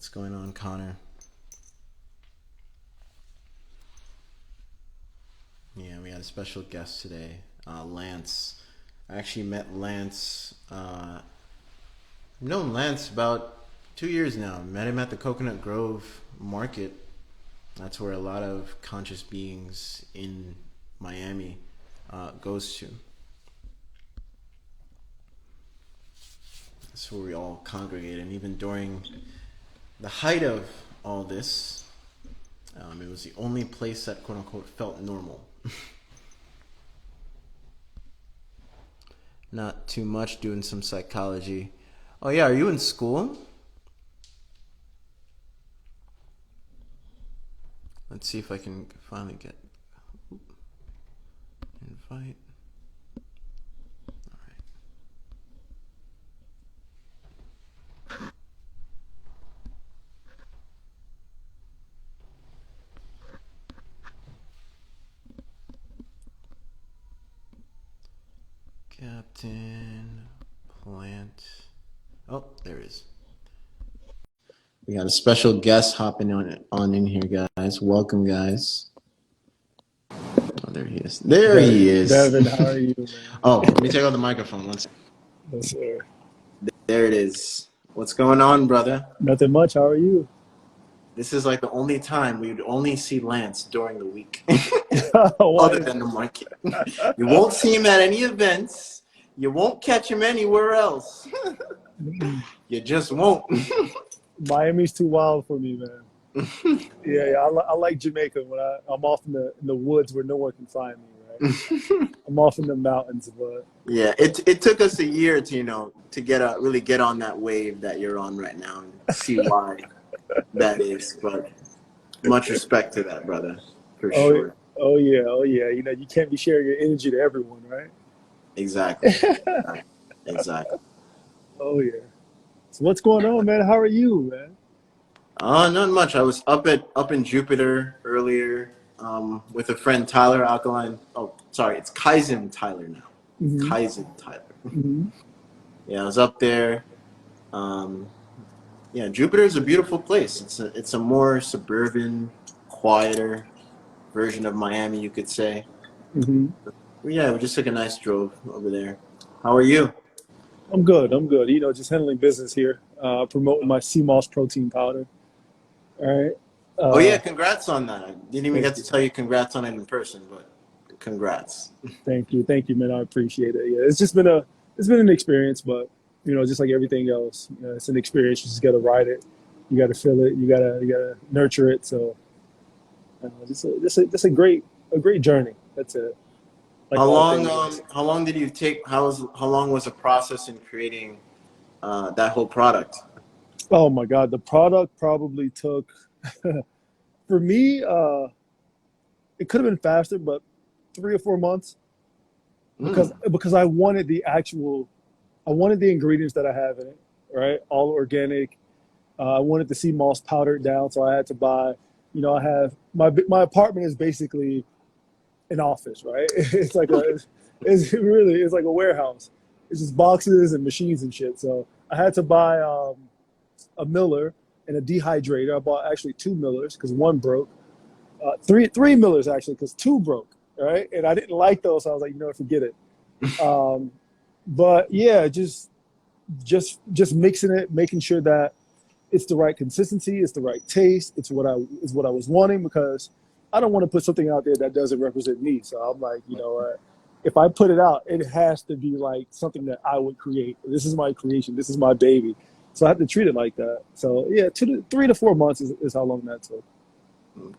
What's going on, Connor? Yeah, we had a special guest today, Lance. I actually met Lance. I've known Lance about 2 years now. Met him at the Coconut Grove Market. That's where a lot of conscious beings in Miami goes to. That's where we all congregate. And even during the height of all this, it was the only place that quote unquote felt normal. Not too much, doing some psychology. Oh yeah, are you in school? Let's see if I can finally get invite. All right. Captain Plant. Oh, there it is. We got a special guest hopping on in here, guys. Welcome, guys. Oh, there he is. There he is. Devin, how are you, man? Oh, let me take out the microphone. One second. Yes, sir. There it is. What's going on, brother? Nothing much. How are you? This is like the only time we would only see Lance during the week, Why other is than the market. You won't see him at any events. You won't catch him anywhere else. You just won't. Miami's too wild for me, man. Yeah, I like Jamaica when I'm off in the woods where no one can find me, right? I'm off in the mountains, but Yeah, it took us a year to really get on that wave that you're on right now and see why that is. But much respect to that, brother, for sure. oh yeah, oh yeah. You know, you can't be sharing your energy to everyone, right? Exactly. Exactly. Oh yeah. So what's going on, man? How are you, man? Not much. I was up in Jupiter earlier with a friend, Tyler Alkaline. Oh, sorry, it's Kaizen Tyler now. Mm-hmm. Kaizen Tyler. Mm-hmm. Yeah, I was up there. Yeah, Jupiter is a beautiful place. It's a more suburban, quieter version of Miami, you could say. Mm-hmm. But yeah, we just took a nice drove over there. How are you? I'm good. I'm good. You know, just handling business here, promoting my sea moss protein powder. All right. Oh yeah, congrats on that. I didn't even Thank get to you. tell you congrats on it in person, but congrats. Thank you, man. I appreciate it. Yeah, it's been an experience, but you know, just like everything else, you know, it's an experience. You just got to ride it. You got to feel it. You gotta nurture it. So, just a great journey. That's it. Like How all long things. how long did you take how long was the process in creating that whole product? Oh my God, the product probably took for me. It could have been faster, but 3 or 4 months because Mm. I wanted the ingredients that I have in it, right? All organic. I wanted the sea moss powdered down, so I had to buy. You know, I have my apartment is basically an office, right? It's like a warehouse. It's just boxes and machines and shit. So I had to buy a miller and a dehydrator. I bought actually two millers because one broke. Three millers actually because two broke, right? And I didn't like those, so I was like, you know what, forget it. Um, but yeah, just mixing it, making sure that it's the right consistency, it's the right taste, it's what I was wanting because I don't want to put something out there that doesn't represent me. So I'm like, you know what? If I put it out, it has to be like something that I would create. This is my creation. This is my baby. So I have to treat it like that. So yeah, 3 to 4 months is how long that took.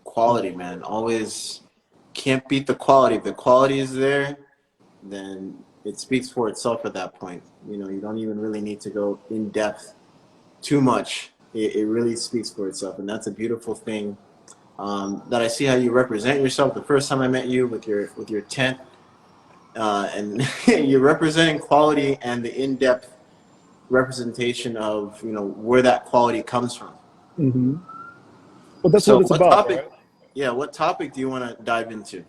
Quality, man. Always can't beat the quality. If the quality is there, then it speaks for itself at that point. You don't even really need to go in depth too much. It really speaks for itself, and that's a beautiful thing. That I see how you represent yourself. The first time I met you with your tent, and you're representing quality and the in-depth representation of where that quality comes from. Hmm. But that's So what it's what about, topic? right? Yeah, what topic do you want to dive into?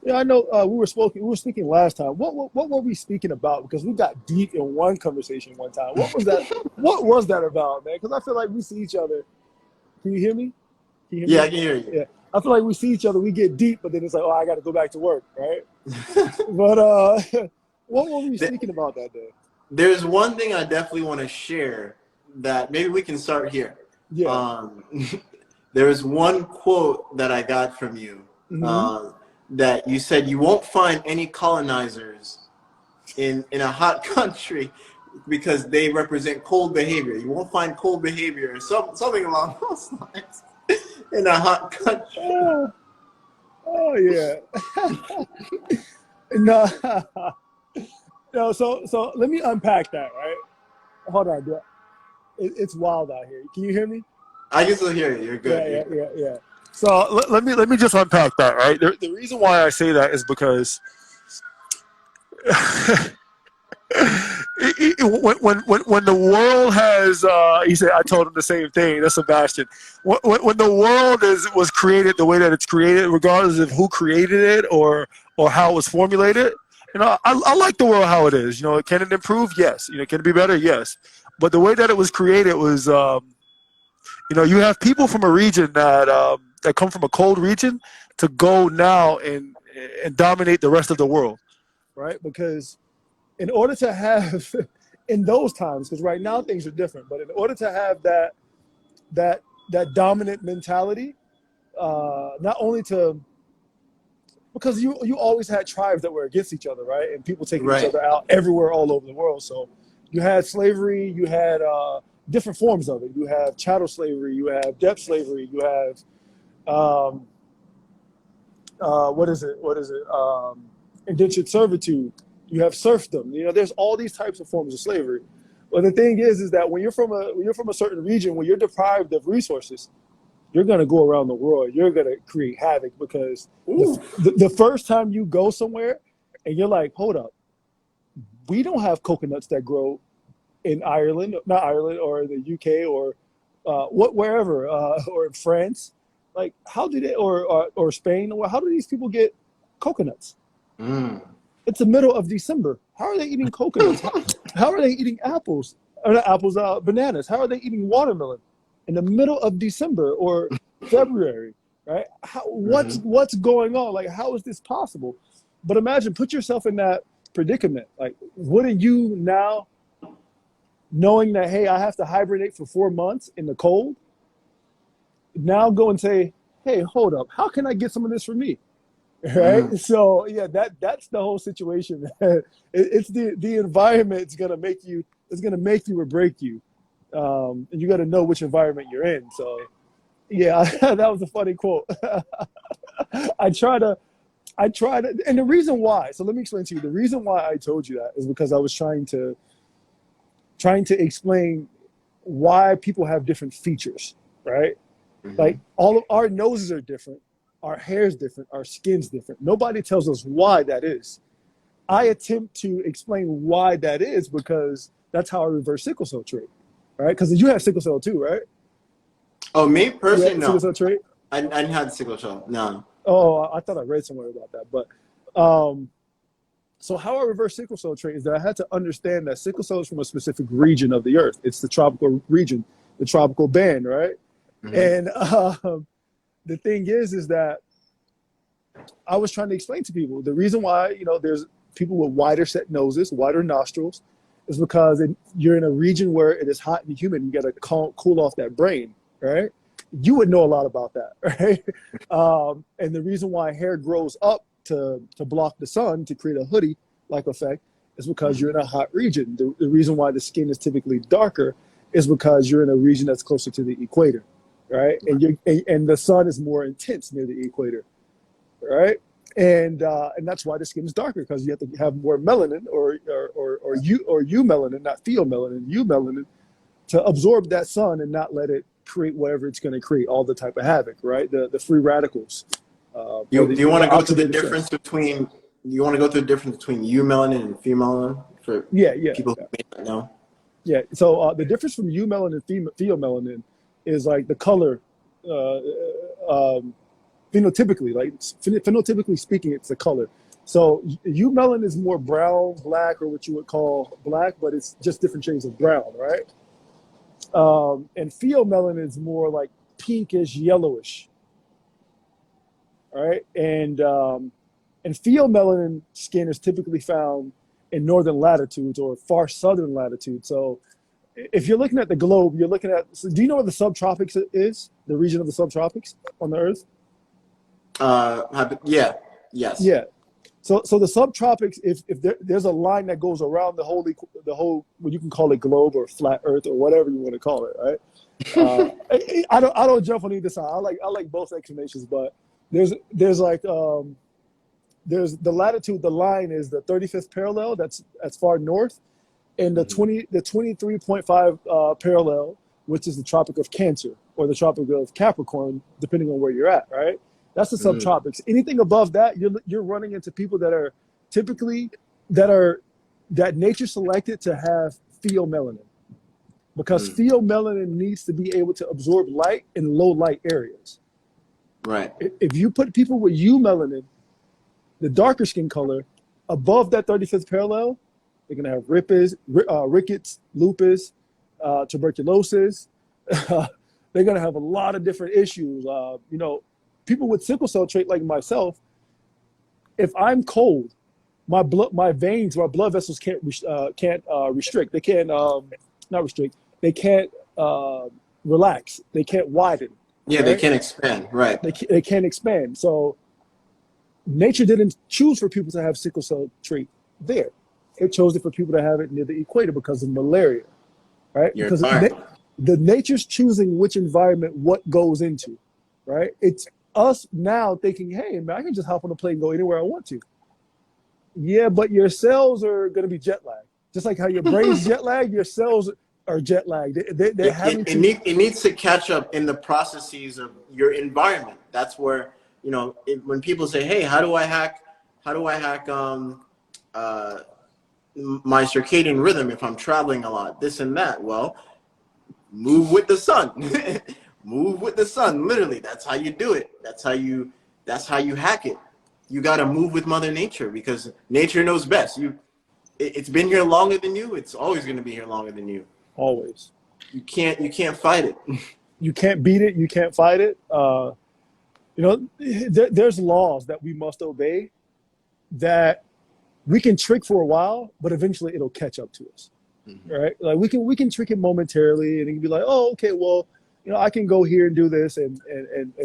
Yeah, I know. We were speaking last time. What were we speaking about? Because we got deep in one conversation one time. What was that? What was that about, man? Because I feel like we see each other. Can you hear me? Can you hear Yeah, me? I can hear you. Yeah. I feel like we see each other, we get deep, but then it's like, oh, I got to go back to work, right? But what were we speaking about that day? There's one thing I definitely want to share that maybe we can start here. Yeah. There's one quote that I got from you Hmm. that you said you won't find any colonizers in a hot country because they represent cold behavior. You won't find cold behavior or something along those lines in a hot country. Oh yeah. No, no. So let me unpack that. Right. Hold on. It's wild out here. Can you hear me? I can still hear you. You're good. Yeah, You're yeah, good. yeah, yeah. So let me just unpack that. Right. The reason why I say that is because when the world has he said, I told him the same thing. That's Sebastian. When the world was created the way that it's created, regardless of who created it or how it was formulated, I like the world how it is. Can it improve? Yes. Can it be better? Yes. But the way that it was created was you have people from a region that come from a cold region to go now and dominate the rest of the world, right? Because in order to have in those times, because right now things are different, but in order to have that dominant mentality, not only to because you always had tribes that were against each other, right? And people taking each Right. other out everywhere all over the world. So you had slavery, you had different forms of it. You have chattel slavery, you have debt slavery, you have um, what is it? Indentured servitude. You have serfdom. There's all these types of forms of slavery. But the thing is that when you're from a certain region, when you're deprived of resources, you're going to go around the world. You're going to create havoc because Ooh. the first time you go somewhere and you're like, hold up, we don't have coconuts that grow in Ireland, not Ireland, or the UK, or wherever, or in France. Like, how did it, or Spain? How do these people get coconuts? Mm. It's the middle of December. How are they eating coconuts? How are they eating apples? Or not apples, bananas. How are they eating watermelon in the middle of December or February? Right? Mm-hmm. What's going on? Like, how is this possible? But imagine, put yourself in that predicament. Like, wouldn't you now, knowing that, hey, I have to hibernate for 4 months in the cold, now go and say, hey, hold up, how can I get some of this for me? Right. Mm. So yeah, that's the whole situation. It's the environment is gonna make you. It's gonna make you or break you, and you got to know which environment you're in. So yeah, that was a funny quote. I try to, and the reason why. So let me explain to you. The reason why I told you that is because I was trying to explain why people have different features, right? Mm-hmm. Like all of our noses are different, our hair's different, our skin's different. Nobody tells us why that is. I attempt to explain why that is because that's how I reverse sickle cell trait, right? Because you have sickle cell too, right? Oh, me You personally, have sickle no. cell trait. I didn't have the sickle cell. No. Oh, I thought I read somewhere about that. But so how I reverse sickle cell trait is that I had to understand that sickle cell is from a specific region of the earth. It's the tropical region, the tropical band, right? Mm-hmm. And the thing is that I was trying to explain to people the reason why there's people with wider set noses, wider nostrils, is because you're in a region where it is hot and humid. And you got to cool off that brain, right? You would know a lot about that, right? And the reason why hair grows up to block the sun to create a hoodie-like effect is because you're in a hot region. The reason why the skin is typically darker is because you're in a region that's closer to the equator, right? And the sun is more intense near the equator, right? And that's why the skin is darker because you have to have more melanin or eumelanin, not pheomelanin, eumelanin, to absorb that sun and not let it create whatever it's going to create, all the type of havoc, right? The free radicals. Or Do you want to go to the oxidative stress. difference between? You want to go through the difference between eumelanin and pheomelanin for Yeah, yeah, people who yeah. may not know? Yeah. So the difference from eumelanin and pheomelanin is like the color. Phenotypically, like phenotypically speaking, it's the color. So eumelanin is more brown, black, or what you would call black, but it's just different shades of brown, right? And pheomelanin is more like pinkish yellowish. All right, and pheomelanin skin is typically found in northern latitudes or far southern latitudes. So if you're looking at the globe, you're looking at. So do you know what the subtropics is? The region of the subtropics on the Earth? Yeah. Yes. Yeah. So the subtropics, if there's a line that goes around the whole, well, you can call it globe or flat Earth or whatever you want to call it, right? I don't jump on either side. I like both explanations, but there's like there's the latitude. The line is the 35th parallel. That's far north, and the 23.5 parallel, which is the Tropic of Cancer or the Tropic of Capricorn, depending on where you're at, right? That's the subtropics. Anything above that, you're running into people that are typically that nature selected to have pheomelanin, because pheomelanin needs to be able to absorb light in low light areas. Right. If you put people with eumelanin, the darker skin color, above that 35th parallel, they're gonna have rickets, lupus, tuberculosis. They're gonna have a lot of different issues. People with sickle cell trait like myself, if I'm cold, my veins, my blood vessels can't restrict. They can't not restrict. They can't relax. They can't widen. Yeah, right? They can't expand. Right. They can't expand. So nature didn't choose for people to have sickle cell trait there. It chose it for people to have it near the equator because of malaria, right? Because the nature's choosing which environment what goes into, right? It's us now thinking, hey, man, I can just hop on a plane and go anywhere I want to. Yeah, but your cells are going to be jet lagged. Just like how your brain's jet lagged, your cells are jet lagged. It needs to catch up in the processes of your environment. That's where, when people say, hey, how do I hack my circadian rhythm if I'm traveling a lot, this and that? Well, move with the sun. Move with the sun. Literally, that's how you do it. That's how you hack it. You got to move with Mother Nature, because nature knows best. It's been here longer than you. It's always going to be here longer than you. Always. You can't fight it. You can't beat it. You can't fight it. There's laws that we must obey that we can trick for a while, but eventually it'll catch up to us. Mm-hmm. Right? Like we can trick it momentarily, and it can be like, oh, okay, well, I can go here and do this and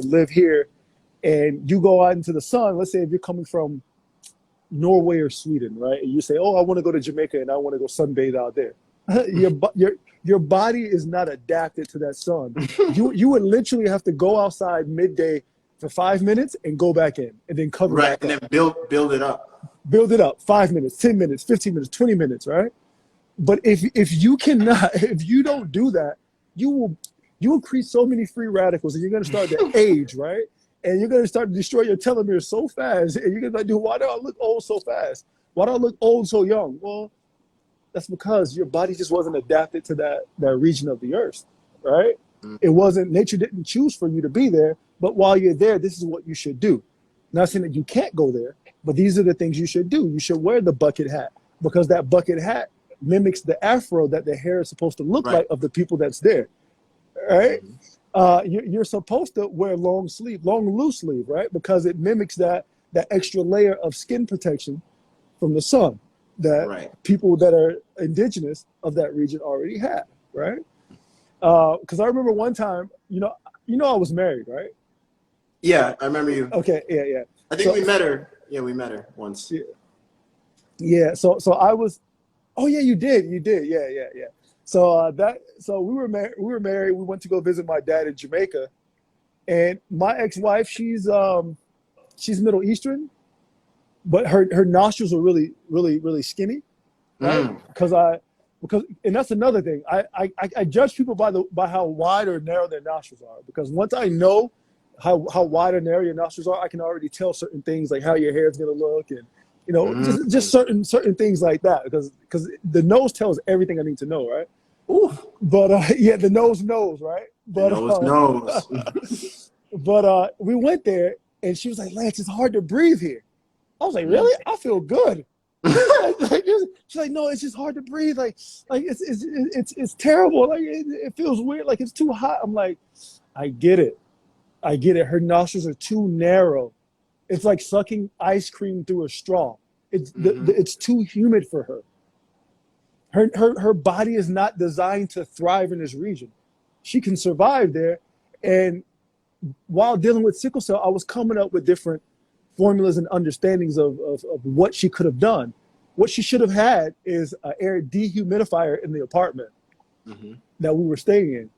live here, and you go out into the sun. Let's say if you're coming from Norway or Sweden, right? And you say, oh, I want to go to Jamaica and I want to go sunbathe out there. Your body is not adapted to that sun. You would literally have to go outside midday for 5 minutes and go back in and then cover right, back and up. Then build it up. Build it up. 5 minutes, 10 minutes, 15 minutes, 20 minutes, right? But if you don't do that, you will create so many free radicals, and you're going to start to age, right? And you're going to start to destroy your telomeres so fast, and you're going to be like, dude, why do I look old so fast? Why do I look old so young? Well, that's because your body just wasn't adapted to that region of the earth, right? Mm-hmm. It wasn't, nature didn't choose for you to be there, but while you're there, this is what you should do. Not saying that you can't go there, but these are the things you should do. You should wear the bucket hat, because that bucket hat mimics the afro that the hair is supposed to look like of the people that's there, right? Mm-hmm. You're supposed to wear long loose sleeve, right? Because it mimics that extra layer of skin protection from the sun that people that are indigenous of that region already have, right? Because I remember one time, I was married, right? Yeah, I remember you. Okay, yeah. I think we met her. Yeah, we met her once. Yeah. So I was. Oh yeah, you did. Yeah. So we were married. We went to go visit my dad in Jamaica, and my ex-wife, she's Middle Eastern, but her nostrils are really, really, really skinny, right? Because and that's another thing. I judge people by how wide or narrow their nostrils are, because once I know how wide or narrow your nostrils are, I can already tell certain things, like how your hair is going to look, and just certain things like that, because the nose tells everything I need to know, right? Ooh. But the nose knows, right? But the nose knows. But we went there, and she was like, Lance, it's hard to breathe here. I was like, really? I feel good. She's like, no, it's just hard to breathe. Like it's terrible. Like it feels weird. Like it's too hot. I'm like, I get it. I get it. Her nostrils are too narrow. It's like sucking ice cream through a straw. It's too humid for her. Her body is not designed to thrive in this region. She can survive there. And while dealing with sickle cell, I was coming up with different formulas and understandings of what she could have done. What she should have had is an air dehumidifier in the apartment that we were staying in,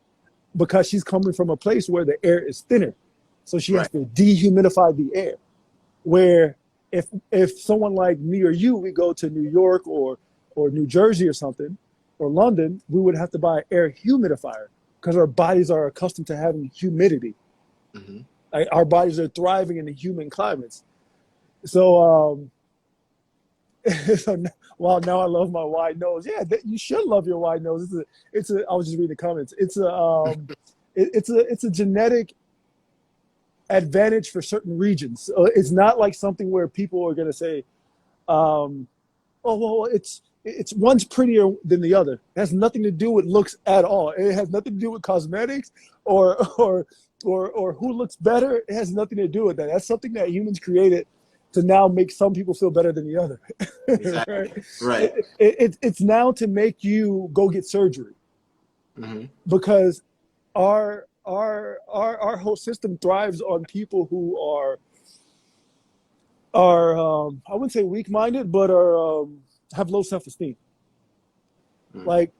because she's coming from a place where the air is thinner. So she has to dehumidify the air. Where if someone like me or you, we go to New York or New Jersey or something, or London, we would have to buy an air humidifier because our bodies are accustomed to having humidity. Like, our bodies are thriving in the humid climates. So, so now I love my wide nose. Yeah, you should love your wide nose. I was just reading the comments. It's a genetic advantage for certain regions. It's not like something where people are going to say, oh, well, it's one's prettier than the other. It has nothing to do with looks at all. It has nothing to do with cosmetics or who looks better. It has nothing to do with that. That's something that humans created to now make some people feel better than the other. Exactly. Right. It's now to make you go get surgery because our whole system thrives on people who are I wouldn't say weak-minded, but have low self-esteem. Like,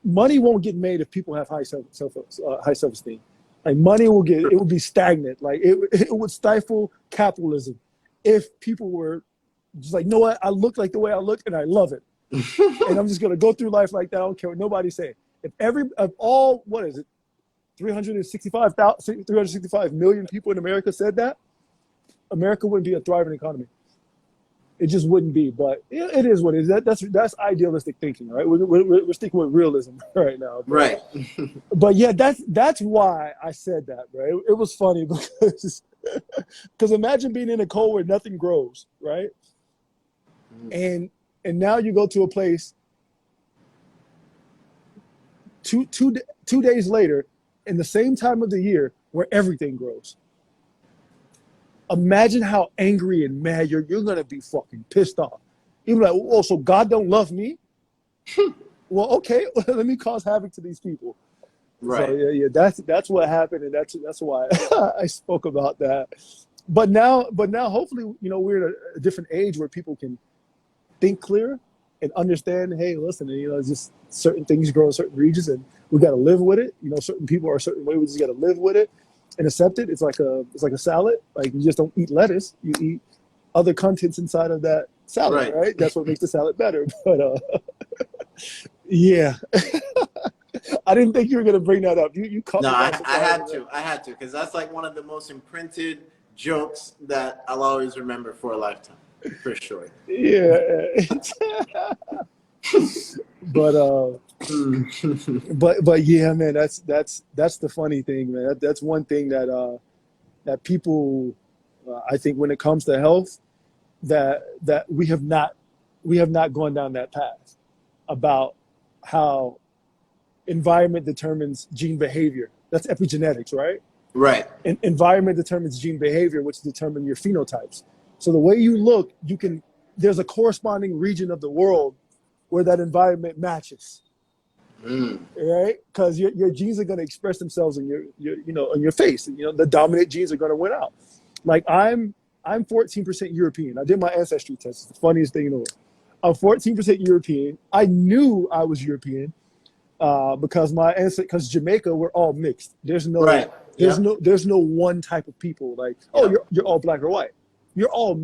money won't get made if people have high self-esteem. Like, money will be stagnant. Like, it would stifle capitalism if people were just like, you know what, I look like the way I look and I love it. And I'm just gonna go through life like that. I don't care what nobody's saying. If all, what is it, 365 million people in America said that, America wouldn't be a thriving economy. It just wouldn't be. But it is what it is. That's idealistic thinking, right? We're sticking with realism right now. But, right. But yeah, that's why I said that, right? It was funny because imagine being in a cold where nothing grows, right? And now you go to a place two days later in the same time of the year where everything grows. Imagine how angry and mad you're going to be. Fucking pissed off. You're like, oh, so God don't love me? Well, okay, let me cause havoc to these people. Right. So, yeah, that's what happened, and that's why I spoke about that. But now, hopefully, we're at a different age where people can think clear and understand. Hey, listen, just certain things grow in certain regions, and we got to live with it. Certain people are a certain way. We just got to live with it and accept it. It's like a salad. Like, you just don't eat lettuce. You eat other contents inside of that salad, right? That's what makes the salad better. But yeah, I didn't think you were gonna bring that up. You caught me. No, I had to, because that's like one of the most imprinted jokes that I'll always remember for a lifetime, for sure. Yeah. But yeah, man, that's the funny thing, man. That's one thing that people, I think, when it comes to health, that we have not gone down that path about how environment determines gene behavior. That's epigenetics, right? Right. And environment determines gene behavior, which determine your phenotypes. So the way you look, there's a corresponding region of the world where that environment matches, right? Because your genes are going to express themselves in your face. And, the dominant genes are going to win out. Like, I'm 14% European. I did my ancestry test. It's the funniest thing in the world. I'm 14% European. I knew I was European because Jamaica, we're all mixed. There's no there's no one type of people. Like, you're all black or white. We're all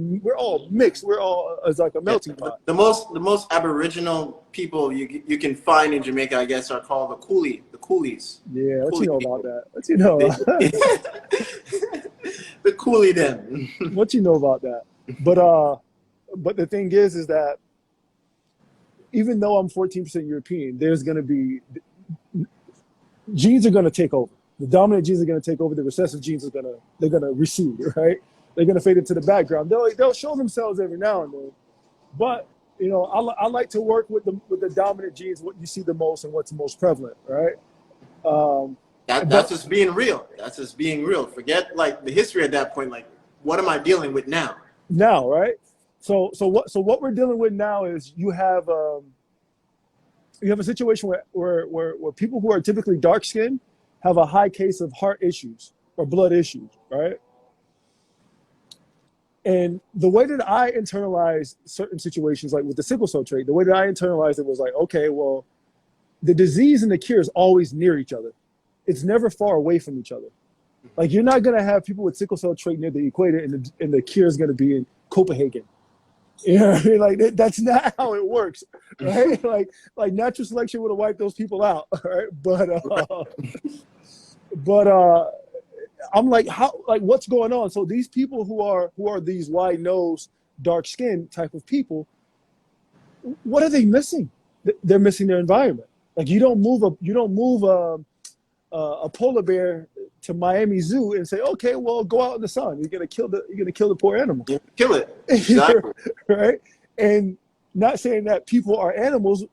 mixed. We're all it's like a melting pot. The most Aboriginal people you can find in Jamaica, I guess, are called the Coolies. Yeah, what you know about that? What you know? The Coolie them. What you know about that? But the thing is that even though I'm 14% European, there's going to be genes are going to take over. The dominant genes are going to take over. The recessive genes they're going to recede, right? They're going to fade into the background. They'll show themselves every now and then, but I like to work with the dominant genes, what you see the most and what's most prevalent, right? Um, That's but just being real. That's just being real. Forget like the history at that point. Like, what am I dealing with now? now, right? So what we're dealing with now is you have a situation where people who are typically dark skinned have a high case of heart issues or blood issues, right? And the way that I internalize certain situations, like with the sickle cell trait, the way that I internalized it was like, okay, well, the disease and the cure is always near each other. It's never far away from each other. Like you're not gonna have people with sickle cell trait near the equator, and the cure is gonna be in Copenhagen. You know what I mean? Like that's not how it works, right? Like natural selection would have wiped those people out, right? But I'm like, how? Like, what's going on? So these people who are these wide nosed, dark skinned type of people, what are they missing? They're missing their environment. Like you don't move a polar bear to Miami Zoo and say, okay, well, go out in the sun. You're gonna kill the poor animal. You kill it. Exactly. Right? And not saying that people are animals,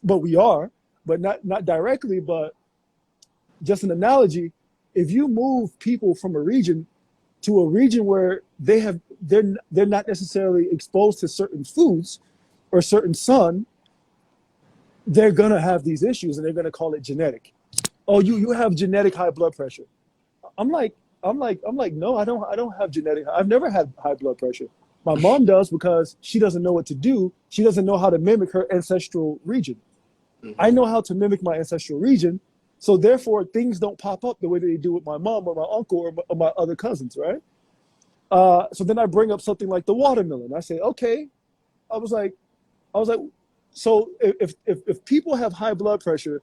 but we are, but not directly, but just an analogy. If you move people from a region to a region where they're not necessarily exposed to certain foods or certain sun, they're gonna have these issues, and they're gonna call it genetic. Oh, you have genetic high blood pressure. I'm like, no, I don't have genetic. I've never had high blood pressure. My mom does because she doesn't know what to do. She doesn't know how to mimic her ancestral region. Mm-hmm. I know how to mimic my ancestral region. So therefore, things don't pop up the way that they do with my mom or my uncle or my other cousins, right? So then I bring up something like the watermelon. I say, okay. I was like, so if people have high blood pressure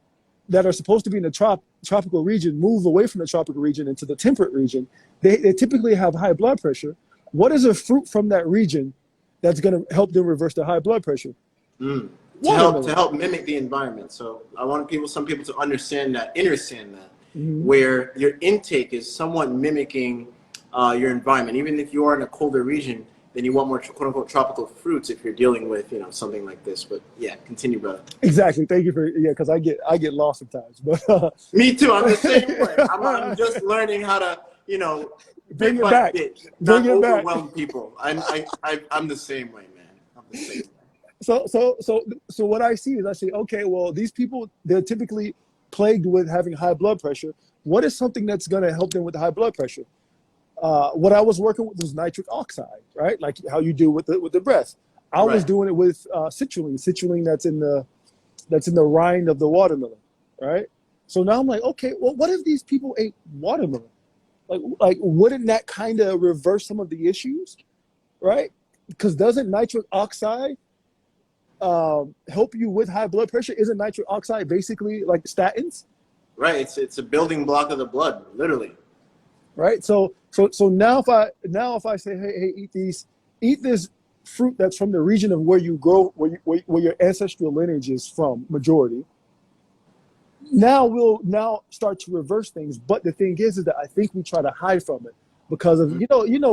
that are supposed to be in the tropical region move away from the tropical region into the temperate region, they typically have high blood pressure. What is a fruit from that region that's going to help them reverse their high blood pressure? To Watermelon. help mimic the environment. So I want some people to understand that, Mm-hmm. where your intake is somewhat mimicking your environment. Even if you are in a colder region, then you want more quote unquote tropical fruits if you're dealing with something like this. But yeah, continue, brother. Exactly. Thank you because I get lost sometimes. But Me too. I'm the same way. I'm just learning how to bring bit it by back. bit, Bring not it back. overwhelm people. I'm the same way, man. I'm the same way. So what I see is I say, okay, well, these people, they're typically plagued with having high blood pressure. What is something that's going to help them with the high blood pressure? What I was working with was nitric oxide, right? Like how you do with the breath. I was doing it with citrulline that's in the rind of the watermelon, right? So now I'm like, okay, well, what if these people ate watermelon? Like wouldn't that kind of reverse some of the issues, right? Because doesn't nitric oxide help you with high blood pressure? Isn't nitric oxide basically like statins? Right. It's a building block of the blood, literally. Right. So now if I say, hey, eat this fruit that's from the region of where you grow, where your ancestral lineage is from, majority. Now we'll start to reverse things. But the thing is that I think we try to hide from it because of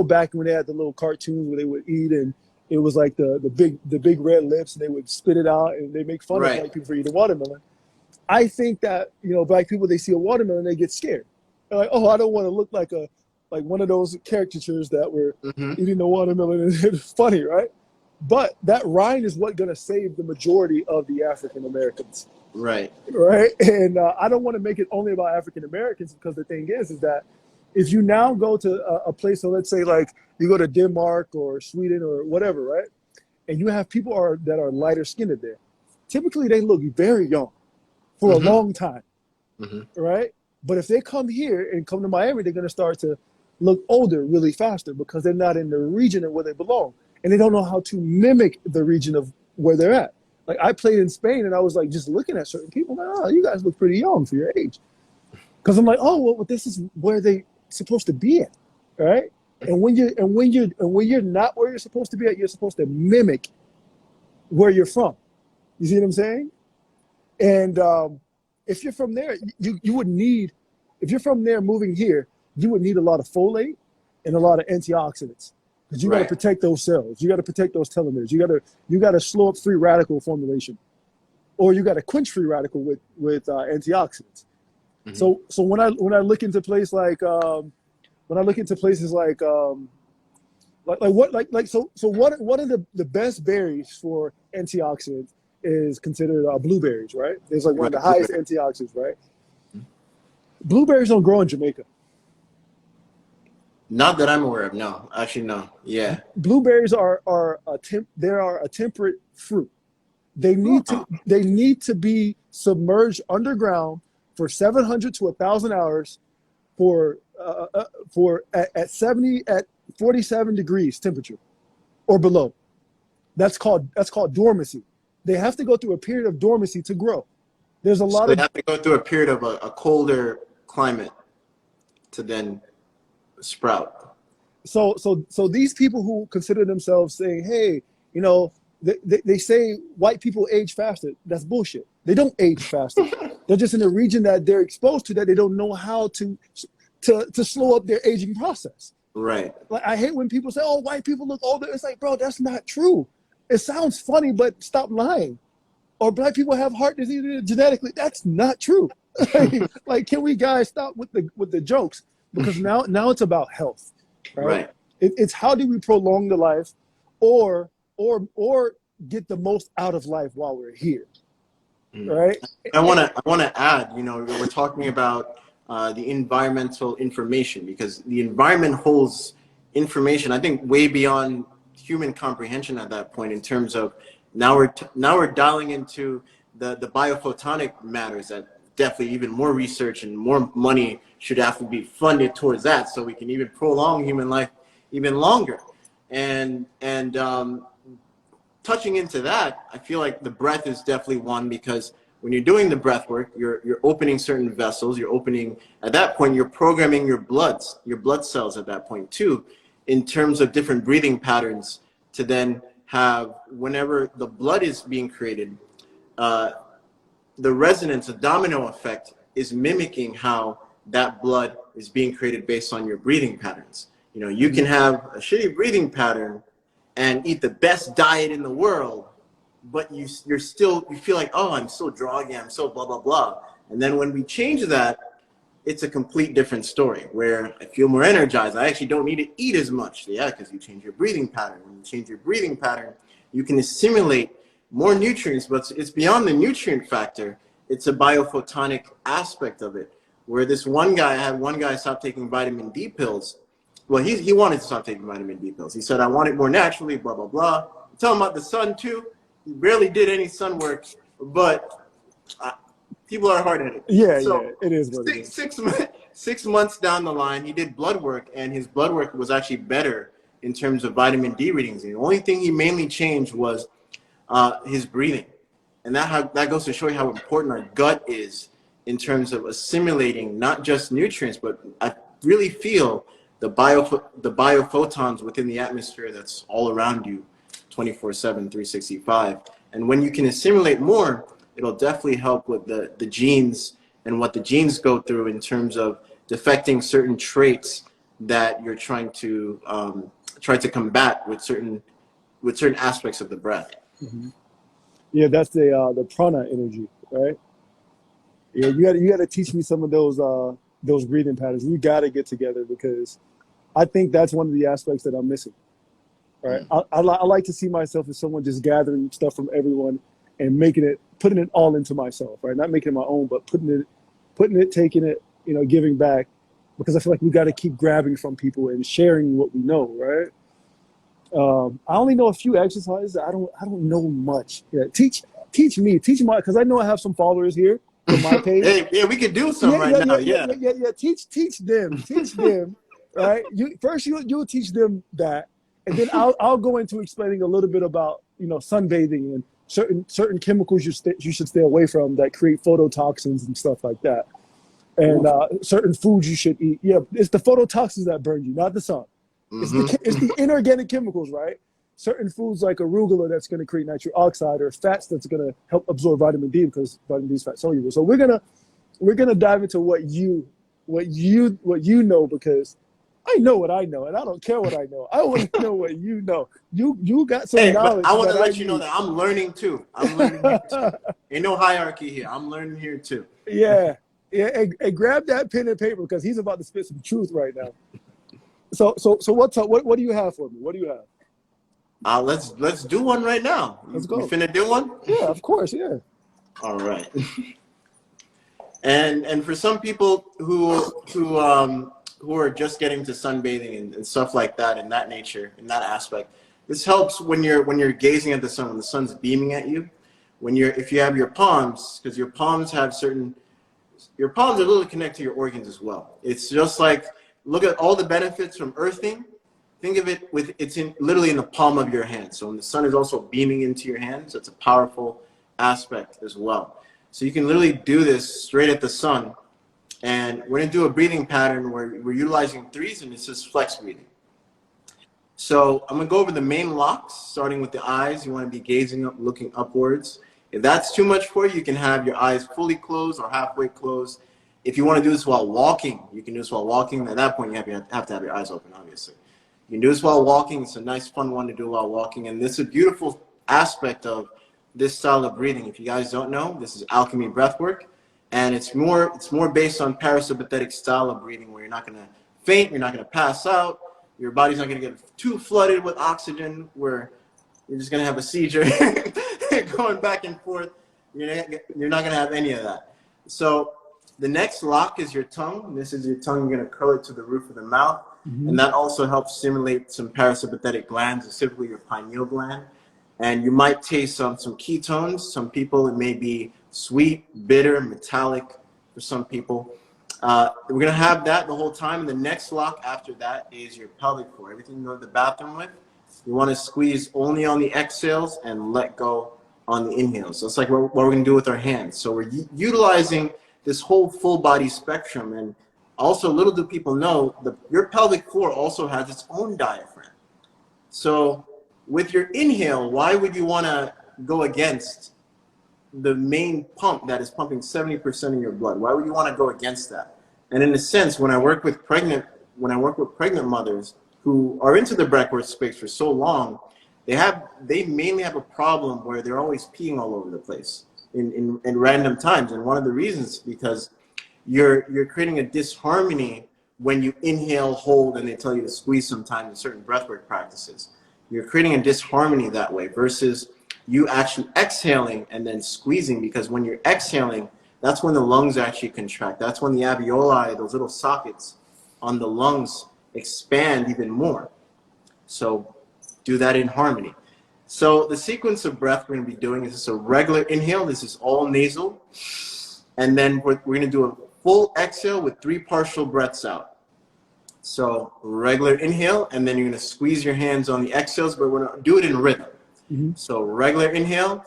back when they had the little cartoons where they would eat and it was like the big red lips and they would spit it out and they make fun of black people for eating watermelon. I think that black people, they see a watermelon, they get scared. They're like, oh, I don't want to look like one of those caricatures that were eating the watermelon. And it's funny, right? But that rind is what's going to save the majority of the African Americans. Right. Right. And I don't want to make it only about African Americans because the thing is that if you now go to a place, so let's say like you go to Denmark or Sweden or whatever, right? And you have people that are lighter skinned there. Typically, they look very young for a long time, right? But if they come here and come to Miami, they're going to start to look older really faster because they're not in the region of where they belong. And they don't know how to mimic the region of where they're at. Like I played in Spain and I was like just looking at certain people, like, oh, you guys look pretty young for your age. Because I'm like, oh, well, this is where they supposed to be at, right? And when you're not where you're supposed to be at, you're supposed to mimic where you're from. You see what I'm saying? And if you're from there, you would need, if you're from there moving here, you would need a lot of folate and a lot of antioxidants. because you got to Right. protect those cells. You got to protect those telomeres. You got to slow up free radical formulation, or you got to quench free radical with antioxidants. Mhm. So when I look into place when I look into places so one of the best berries for antioxidants is considered blueberries, right? It's like one of Right. the highest antioxidants, right? Blueberries don't grow in Jamaica. Not that I'm aware of. No, actually, no. Yeah. Blueberries they are a temperate fruit. Oh, They need to be submerged underground for 700 to 1,000 hours at 47 degrees temperature or below. That's called dormancy. They have to go through a period of dormancy to grow. There's a so lot they of have to go through a period of a colder climate to then sprout. so these people who consider themselves saying, hey, you know, they say white people age faster. That's bullshit. They don't age faster. They're just in a region that they're exposed to that they don't know how to slow up their aging process. Right. Like I hate when people say, "Oh, white people look older." It's like, bro, that's not true. It sounds funny, but stop lying. Or black people have heart disease genetically. That's not true. Like, can we guys stop with the jokes? Because now it's about health, right? Right. It's how do we prolong the life, or get the most out of life while we're here, right? I want to add. You know, we're talking about the environmental information because the environment holds information. I think way beyond human comprehension at that point. In terms of now we're dialing into the biophotonic matters that definitely even more research and more money should have to be funded towards that, so we can even prolong human life even longer. And touching into that, I feel like the breath is definitely one because when you're doing the breath work, you're opening certain vessels. You're opening at that point. You're programming your blood cells at that point too, in terms of different breathing patterns to then have whenever the blood is being created, uh, the resonance, a domino effect, is mimicking how that blood is being created based on your breathing patterns. You know, you can have a shitty breathing pattern and eat the best diet in the world, but you feel like, oh, I'm so groggy, I'm so blah blah blah. And then when we change that, it's a complete different story where I feel more energized. I actually don't need to eat as much. Yeah, because you change your breathing pattern. When you change your breathing pattern, you can assimilate more nutrients, but it's beyond the nutrient factor. It's a biophotonic aspect of it. Where I had one guy stop taking vitamin D pills. Well, he wanted to stop taking vitamin D pills. He said, I want it more naturally, blah, blah, blah. Tell him about the sun, too. He barely did any sun work, but people are hard-headed. Yeah, So it is what it is. 6 months down the line, he did blood work, and his blood work was actually better in terms of vitamin D readings. The only thing he mainly changed was his breathing. And that goes to show you how important our gut is in terms of assimilating not just nutrients, but I really feel the biophotons within the atmosphere that's all around you 24/7, 365. And when you can assimilate more, it'll definitely help with the genes and what the genes go through in terms of defecting certain traits that you're trying to try to combat with certain aspects of the breath. Mm-hmm. Yeah, that's the prana energy, right? Yeah, you got to teach me some of those breathing patterns. We got to get together because I think that's one of the aspects that I'm missing. Right? I like to see myself as someone just gathering stuff from everyone and putting it all into myself, right? Not making it my own, but putting it, taking it, giving back, because I feel like we got to keep grabbing from people and sharing what we know, right? I only know a few exercises. I don't know much. Yeah, teach me, because I know I have some followers here from my page. Hey, yeah, we could do some right now. Yeah. Teach them, right? You'll teach them that, and then I'll go into explaining a little bit about sunbathing and certain chemicals you should stay away from that create phototoxins and stuff like that, and certain foods you should eat. Yeah, it's the phototoxins that burn you, not the sun. Mm-hmm. It's the inorganic chemicals, right? Certain foods like arugula that's going to create nitric oxide, or fats that's going to help absorb vitamin D because vitamin D is fat soluble. So we're gonna dive into what you know, because I know what I know, and I don't care what I know. I want to know what you know. You got some Hey, but knowledge I want that to I let you know need. that I'm learning too. I'm learning here too. Ain't no hierarchy here. I'm learning here too. Yeah, yeah, and grab that pen and paper because he's about to spit some truth right now. So what's up? What do you have for me? What do you have? Let's do one right now. Let's You go. finna do one? Yeah, of course. Yeah. All right. And for some people who are just getting to sunbathing and stuff like that in that nature, in that aspect, this helps when you're gazing at the sun, when the sun's beaming at you. If you have your palms, because your palms are literally connected to your organs as well. It's just like, look at all the benefits from earthing. Think of it it's literally in the palm of your hand. So when the sun is also beaming into your hands, it's a powerful aspect as well. So you can literally do this straight at the sun. And we're gonna do a breathing pattern where we're utilizing threes, and it's just flex breathing. So I'm gonna go over the main locks, starting with the eyes. You wanna be gazing up, looking upwards. If that's too much for you, you can have your eyes fully closed or halfway closed. If you wanna do this while walking, you can do this while walking. At that point, you have to have your eyes open, obviously. You can do this while walking. It's a nice, fun one to do while walking. And this is a beautiful aspect of this style of breathing. If you guys don't know, this is alchemy breathwork. And it's more based on parasympathetic style of breathing where you're not gonna faint, you're not gonna pass out, your body's not gonna get too flooded with oxygen where you're just gonna have a seizure going back and forth. You're not gonna have any of that. So the next lock is your tongue. This is your tongue. You're gonna curl it to the roof of the mouth. Mm-hmm. And that also helps stimulate some parasympathetic glands, specifically your pineal gland. And you might taste some ketones. Some people, it may be sweet, bitter, metallic for some people. We're going to have that the whole time. And the next lock after that is your pelvic floor. Everything you go to the bathroom with, you want to squeeze only on the exhales and let go on the inhales. So it's like what we're going to do with our hands. So we're utilizing this whole full body spectrum. And also, little do people know, your pelvic floor also has its own diaphragm. So with your inhale, why would you want to go against the main pump that is pumping 70% of your blood? Why would you want to go against that? And in a sense, when I work with pregnant mothers who are into the breathwork space for so long, they mainly have a problem where they're always peeing all over the place in random times. And one of the reasons is because you're creating a disharmony when you inhale, hold, and they tell you to squeeze sometimes in certain breathwork practices. You're creating a disharmony that way versus you actually exhaling and then squeezing, because when you're exhaling, that's when the lungs actually contract. That's when the alveoli, those little sockets on the lungs, expand even more. So do that in harmony. So the sequence of breath we're going to be doing is a regular inhale. This is all nasal. And then we're going to do a full exhale with 3 partial breaths out. So regular inhale, and then you're going to squeeze your hands on the exhales, but we're going to do it in rhythm. Mm-hmm. So regular inhale.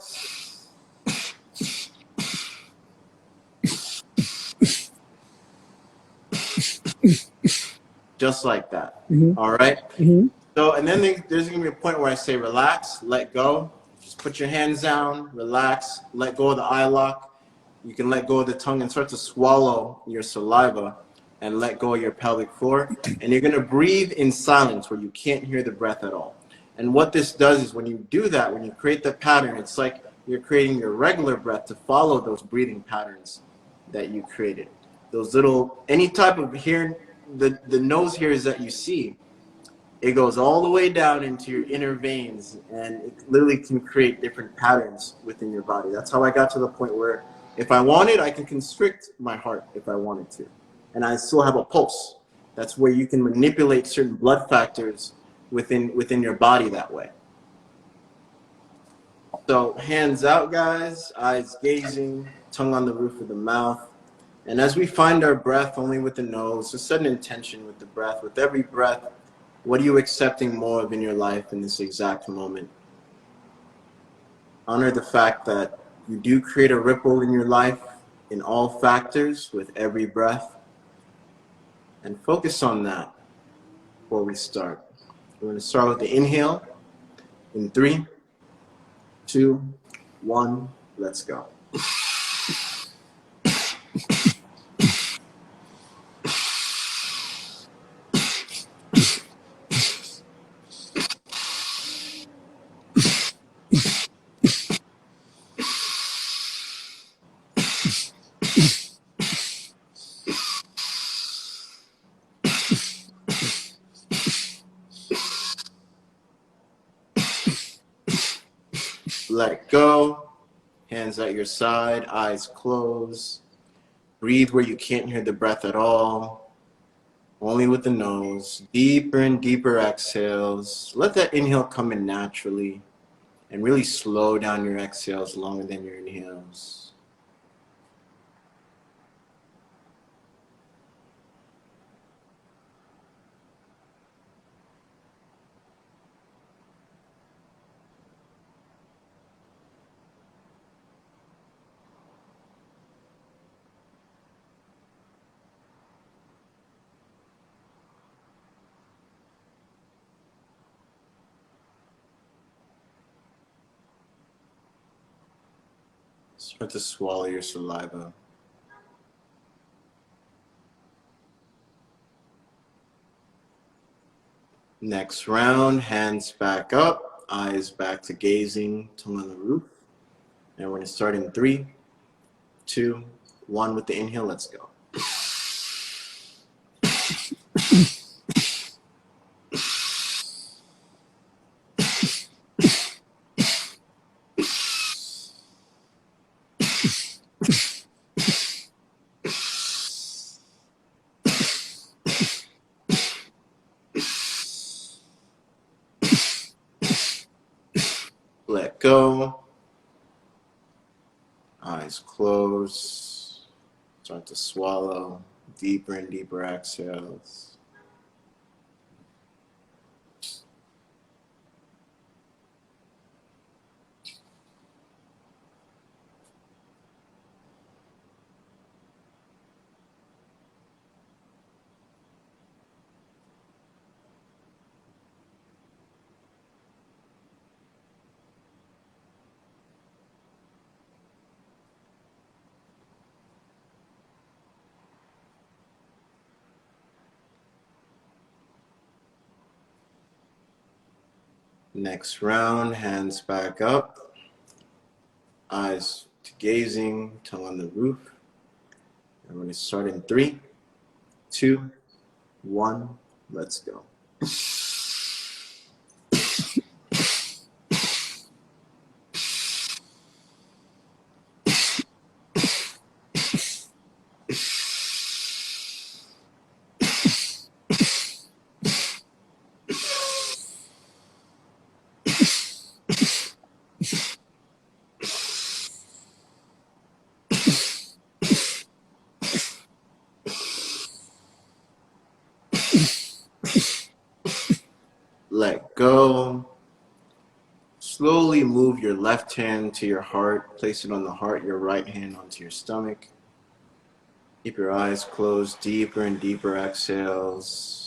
Just like that. Mm-hmm. All right? Mm-hmm. So, and then there's going to be a point where I say relax, let go. Just put your hands down, relax, let go of the eye lock. You can let go of the tongue and start to swallow your saliva and let go of your pelvic floor. And you're going to breathe in silence where you can't hear the breath at all. And what this does is when you do that, when you create the pattern, it's like you're creating your regular breath to follow those breathing patterns that you created. Those little, any type of hair, the nose hairs that you see, it goes all the way down into your inner veins, and it literally can create different patterns within your body. That's how I got to the point where if I wanted, I can constrict my heart if I wanted to. And I still have a pulse. That's where you can manipulate certain blood factors within your body that way. So hands out, guys, eyes gazing, tongue on the roof of the mouth. And as we find our breath only with the nose, just set an intention with the breath. With every breath, what are you accepting more of in your life in this exact moment? Honor the fact that you do create a ripple in your life in all factors with every breath. And focus on that before we start. We're going to start with the inhale in 3, 2, 1, let's go. Let go. Hands at your side, eyes closed. Breathe where you can't hear the breath at all. Only with the nose. Deeper and deeper exhales. Let that inhale come in naturally. And really slow down your exhales longer than your inhales. Start to swallow your saliva. Next round, hands back up, eyes back to gazing, tongue on the roof. And we're going to start in 3, 2, 1 with the inhale. Let's go. Let go. Eyes closed. Start to swallow. Deeper and deeper exhales. Next round, hands back up, eyes to gazing, tongue on the roof. And we're going to start in 3, 2, 1. Let's go. Let go. Slowly move your left hand to your heart. Place it on the heart, your right hand onto your stomach. Keep your eyes closed, deeper and deeper exhales.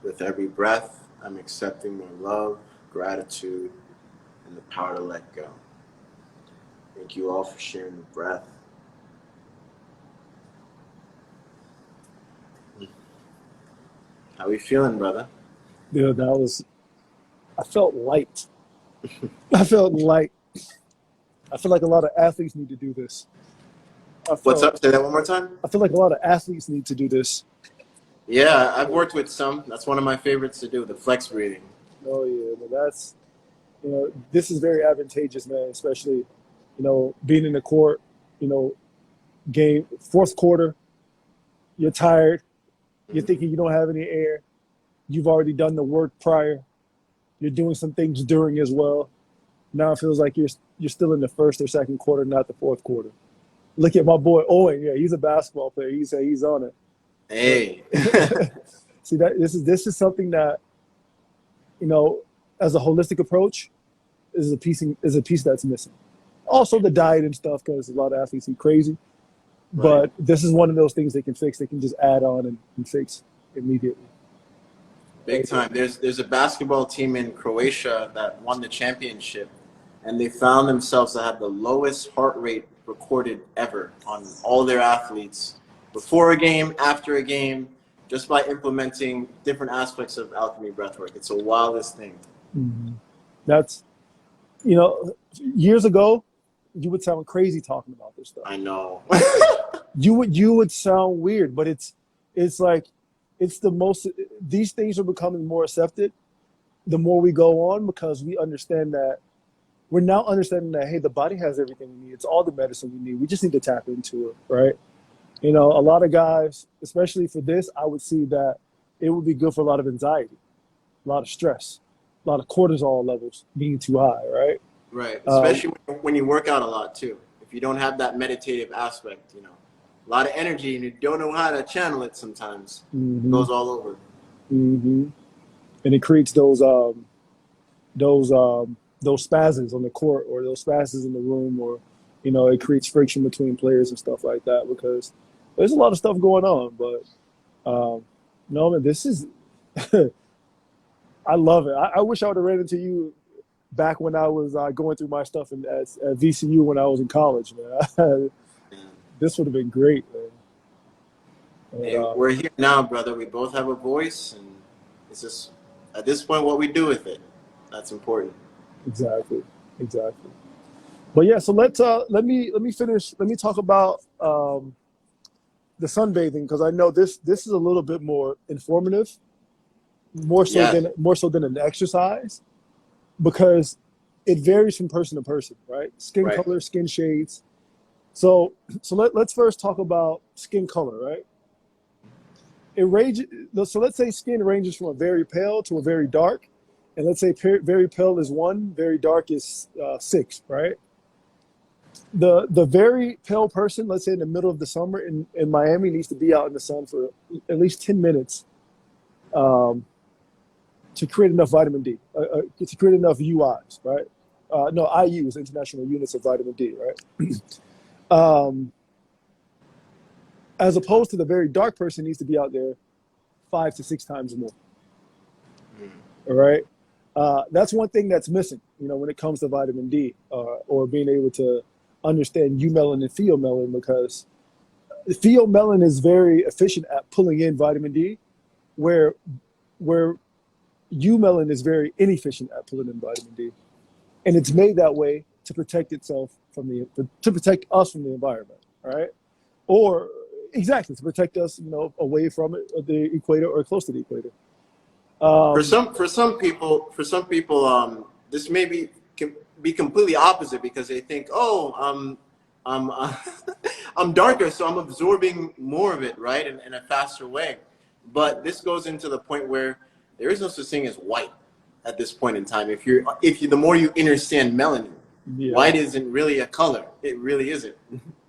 With every breath, I'm accepting more love, gratitude, and the power to let go. Thank you all for sharing the breath. How we feeling, brother? Yeah, I felt light. I felt light. I feel like a lot of athletes need to do this. What's up? Say that one more time. I feel like a lot of athletes need to do this. Yeah, I've worked with some. That's one of my favorites to do, the flex breathing. Oh yeah, but this is very advantageous, man. Especially, being in the court, game fourth quarter, you're tired, you're thinking you don't have any air, you've already done the work prior, you're doing some things during as well. Now it feels like you're still in the first or second quarter, not the fourth quarter. Look at my boy Owen. Yeah, he's a basketball player. He's on it. Hey. See that this is something that, as a holistic approach, is a piece that's missing. Also the diet and stuff, because a lot of athletes eat crazy. But this is one of those things they can fix. They can just add on and fix immediately. Big time. There's a basketball team in Croatia that won the championship, and they found themselves to have the lowest heart rate recorded ever on all their athletes before a game, after a game, just by implementing different aspects of alchemy breathwork. It's the wildest thing. Mhm. That's, years ago, you would sound crazy talking about this stuff. I know. You would sound weird, but it's like it's the most. These things are becoming more accepted the more we go on, because we understand that we're now understanding that, hey, the body has everything we need. It's all the medicine we need. We just need to tap into it, right? A lot of guys, especially for this, I would see that it would be good for a lot of anxiety, a lot of stress, a lot of cortisol levels being too high, right? Right, especially when you work out a lot too. If you don't have that meditative aspect, a lot of energy, and you don't know how to channel it sometimes. It goes all over. And it creates those spasms on the court, or those spasms in the room, or it creates friction between players and stuff like that, because there's a lot of stuff going on. But no, man, this is I love it. I wish I would have ran into you back when I was going through my stuff at VCU when I was in college, man. This would have been great, man. Hey, we're here now, brother. We both have a voice, and it's just at this point what we do with it. That's important. Exactly. But yeah, so let me finish. Let me talk about the sunbathing, because I know this is a little bit more informative, more so than an exercise, because it varies from person to person, right? Skin color, skin shades. So let's first talk about skin color, right? It ranges. So let's say skin ranges from a very pale to a very dark, and let's say very pale is 1, very dark is 6, right? The very pale person, let's say in the middle of the summer in Miami, needs to be out in the sun for at least 10 minutes to create enough vitamin D, to create enough UIs, right? No, IUs, international units of vitamin D, right? As opposed to the very dark person needs to be out there 5 to 6 times more. All right. That's one thing that's missing, when it comes to vitamin D, or being able to understand eumelanin and pheomelanin, because pheomelanin is very efficient at pulling in vitamin D, where eumelanin is very inefficient at pulling in vitamin D, and it's made that way to protect itself to protect us from the environment, right? Or exactly to protect us, away from the equator or close to the equator. For some people, this can be completely opposite, because they think, I'm I'm darker, so I'm absorbing more of it, right, in a faster way. But this goes into the point where there is no such thing as white at this point in time. If you the more you understand melanin, white isn't really a color. It really isn't.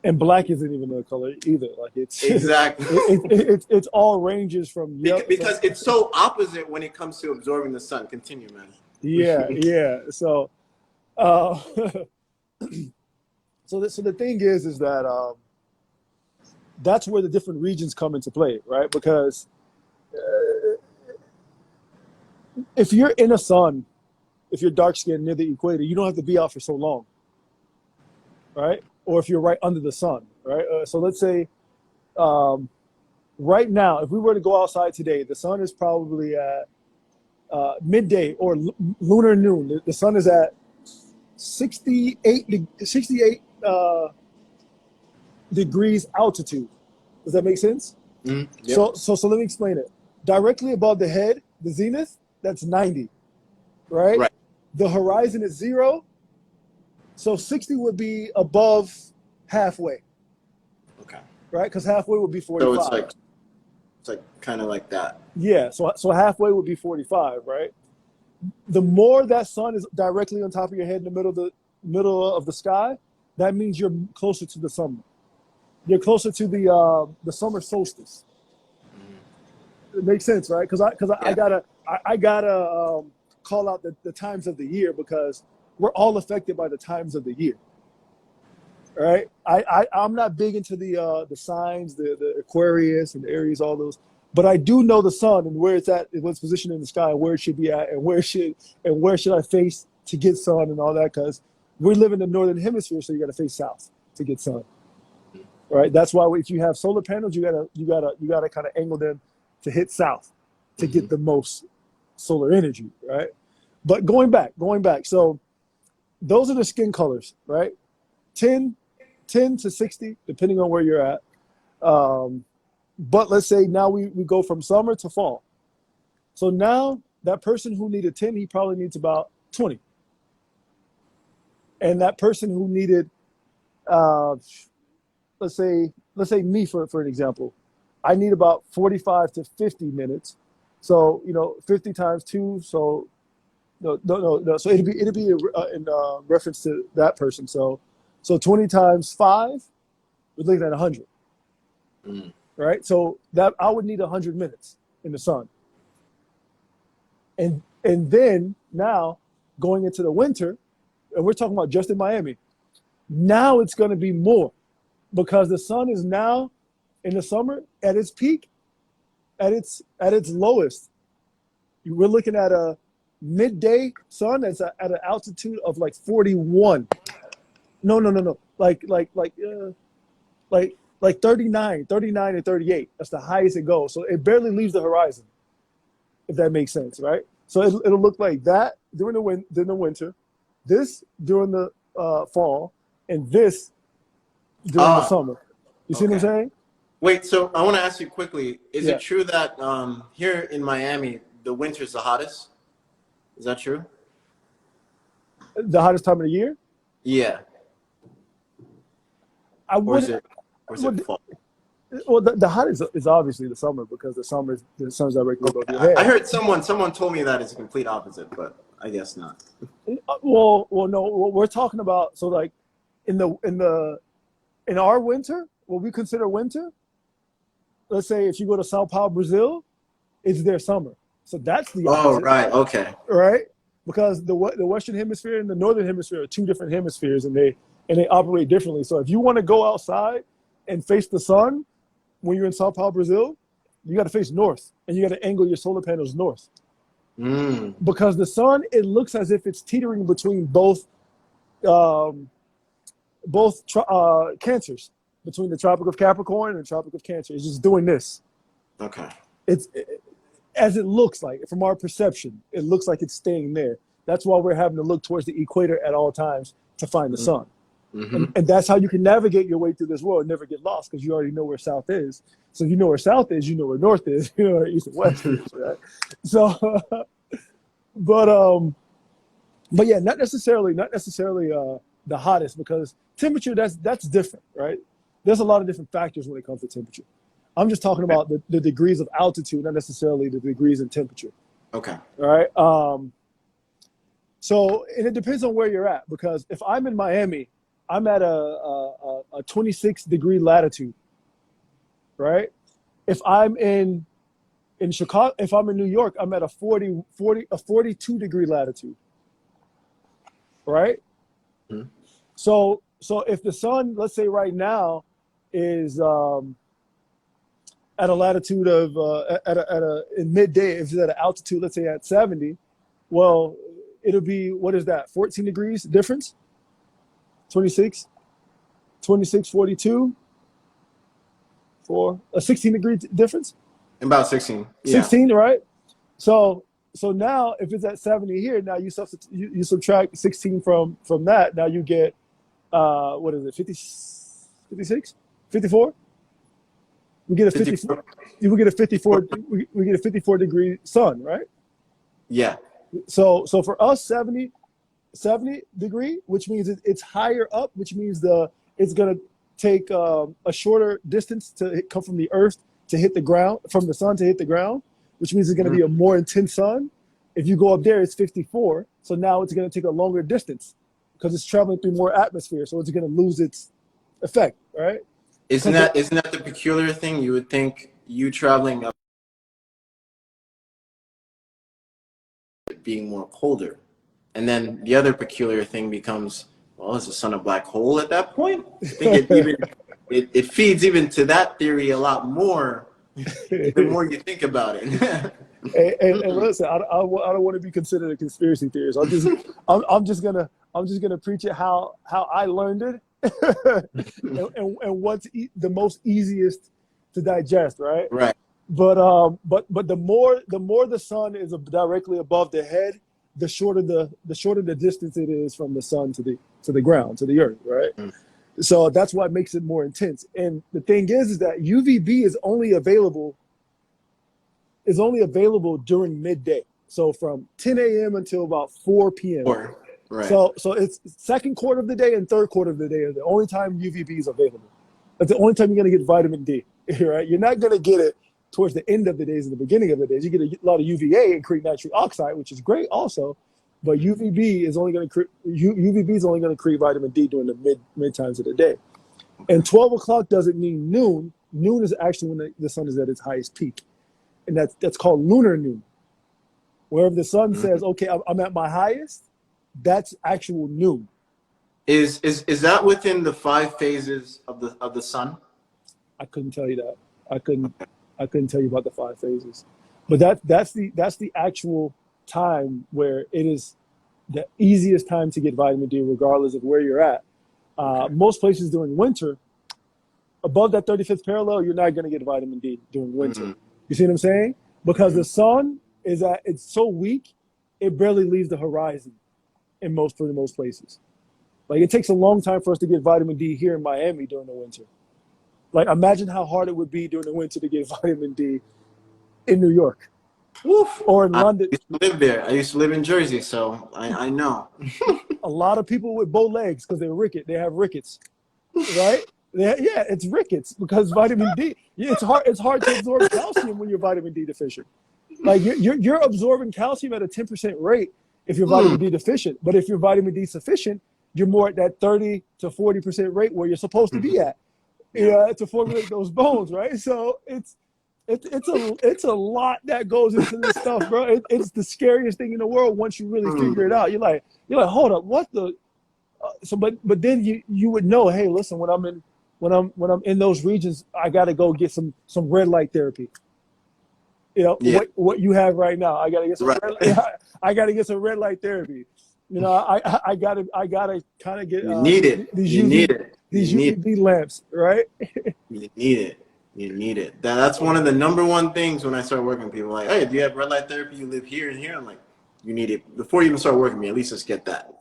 And black isn't even a color either. Like it's exactly. It's all ranges from because it's so opposite when it comes to absorbing the sun. Continue, man. Yeah. So, so the thing is that that's where the different regions come into play, right? Because if you're in a sun, if you're dark skinned near the equator, you don't have to be out for so long, right? Or if you're right under the sun, right? So let's say right now, if we were to go outside today, the sun is probably at midday or lunar noon. The sun is at 68 degrees altitude. Does that make sense? Yep. So let me explain it. Directly above the head, the zenith, that's 90, right? Right. The horizon is 0. So 60 would be above halfway. Okay. Right? Because halfway would be 45. So it's like kind of like that. Yeah. So halfway would be 45, right? The more that sun is directly on top of your head in the middle of the sky, that means you're closer to the summer. You're closer to the summer solstice. It makes sense, right? Because I gotta call out the times of the year, because we're all affected by the times of the year, right? I'm not big into the signs, the Aquarius and the Aries, all those, but I do know the sun and where it's at, what's positioned in the sky, and where it should be at, and where should I face to get sun and all that. Because We live in the northern hemisphere, so you got to face south to get sun. Right? That's why if you have solar panels, you gotta kind of angle them to hit south to get the most solar energy, right? But going back, so those are the skin colors, right? 10 to 60, depending on where you're at. But let's say now we go from summer to fall. So now that person who needed 10, he probably needs about 20. And that person who needed, let's say me for an example, I need about 45 to 50 minutes. So 50 times 2. So no. So it'd be in reference to that person. So 20 times 5, we're looking at 100. Right. So that I would need 100 minutes in the sun. And then now going into the winter, and we're talking about just in Miami, now it's going to be more because the sun is now in the summer at its peak, at its lowest. We're looking at a midday sun that's at an altitude of like 41. No. Like 39 and 38. That's the highest it goes. So it barely leaves the horizon, if that makes sense, right? So it'll look like that during the winter, this during the fall, and this during the summer. You see what I'm saying? Wait, so I want to ask you quickly, is it true that here in Miami, the winter's the hottest? Is that true? The hottest time of the year? Yeah. Or is it fall? Well, the hottest is obviously the summer because the sun's directly above your head. I heard someone told me that it's a complete opposite, but I guess not. Well, no. What we're talking about, so like in our winter, what we consider winter, let's say if you go to Sao Paulo, Brazil, it's their summer. So that's the opposite. Oh, right. Okay. Right? Because the Western Hemisphere and the Northern Hemisphere are two different hemispheres, and they operate differently. So if you want to go outside and face the sun when you're in Sao Paulo, Brazil, you got to face north, and you got to angle your solar panels north. Because the sun, it looks as if it's teetering between both cancers, between the Tropic of Capricorn and the Tropic of Cancer. It's just doing this. Okay. As it looks like, from our perception, it looks like it's staying there. That's why we're having to look towards the equator at all times to find the sun. And that's how you can navigate your way through this world and never get lost, because you already know where south is. So if you know where south is, you know where north is, you know where east and west is, right? So, but yeah, not necessarily the hottest, because temperature, that's different, right? There's a lot of different factors when it comes to temperature. I'm just talking about the degrees of altitude, not necessarily the degrees in temperature. Okay. All right. So, and it depends on where you're at, because if I'm in Miami, I'm at a 26-degree latitude, right? If I'm in Chicago, if I'm in New York, I'm at a 42-degree latitude, right? So if the sun, let's say right now, is at a latitude of in midday, if it's at an altitude, let's say at 70, well, it'll be, what is that? 14 degrees difference? 26, 42, for a 16-degree difference? About 16. 16, right? So now if it's at 70 here, now you subtract 16 from that. Now you get, what is it, 56? 54? We get a 54. We get a 54. We get a 54-degree sun, right? Yeah. So for us, 70 degree, which means it's higher up, which means it's gonna take a shorter distance to come from the earth to hit the ground, from the sun to hit the ground, which means it's gonna be a more intense sun. If you go up there, it's 54. So now it's gonna take a longer distance because it's traveling through more atmosphere. So it's gonna lose its effect, right? Isn't that the peculiar thing? You would think you traveling up being more colder. And then the other peculiar thing becomes, well, is the sun a black hole at that point? I think it feeds even to that theory a lot more the more you think about it. and listen, I don't want to be considered a conspiracy theorist. I'm just gonna I'm just gonna preach it how I learned it, and what's the most easiest to digest, right? Right. But the more the sun is directly above the head, the shorter the distance it is from the sun to the ground, to the earth, right? Mm. So that's what makes it more intense. And the thing is that UVB is only available during midday. So from 10 a.m. until about 4 p.m. Or, right. So it's second quarter of the day and third quarter of the day are the only time UVB is available. That's the only time you're going to get vitamin D, right? You're not going to get it towards the end of the days and the beginning of the days. You get a lot of UVA and create nitric oxide, which is great also, but UVB is only going to create vitamin D during the mid times of the day. And 12 o'clock doesn't mean noon. Noon is actually when the sun is at its highest peak, and that's called lunar noon. Wherever the sun says, okay, I'm at my highest, that's actual noon. Is that within the 5 phases of the sun? I couldn't tell you that. I couldn't tell you about the 5 phases, but that's the actual time where it is the easiest time to get vitamin D, regardless of where you're at. Most places during winter, above that 35th parallel, you're not going to get vitamin D during winter. Mm-hmm. You see what I'm saying? Because the sun it's so weak, it barely leaves the horizon for the most places. Like, it takes a long time for us to get vitamin D here in Miami during the winter. Like, imagine how hard it would be during the winter to get vitamin D in New York. Woof. Or in London. I used to live there. I used to live in Jersey, so I know. A lot of people with bow legs because they have rickets, right? Yeah, it's rickets because vitamin D. It's hard to absorb calcium when you're vitamin D deficient. Like, you're absorbing calcium at a 10% rate if you're vitamin D deficient, but if you're vitamin D sufficient, you're more at that 30 to 40% rate where you're supposed to be at, to formulate those bones, right? So it's a lot that goes into this stuff, bro. It's the scariest thing in the world once you really figure it out. You're like, hold up, what the? But then you would know, hey, listen, when I'm in those regions, I got to go get some red light therapy. What you have right now, I got to get some. I got to get some red light therapy. I gotta kind of get. You need it. These UVB lamps, right? You need it. That's one of the number one things when I start working with people. Like, hey, do you have red light therapy? You live here and here. I'm like, you need it before you even start working with me. At least just get that.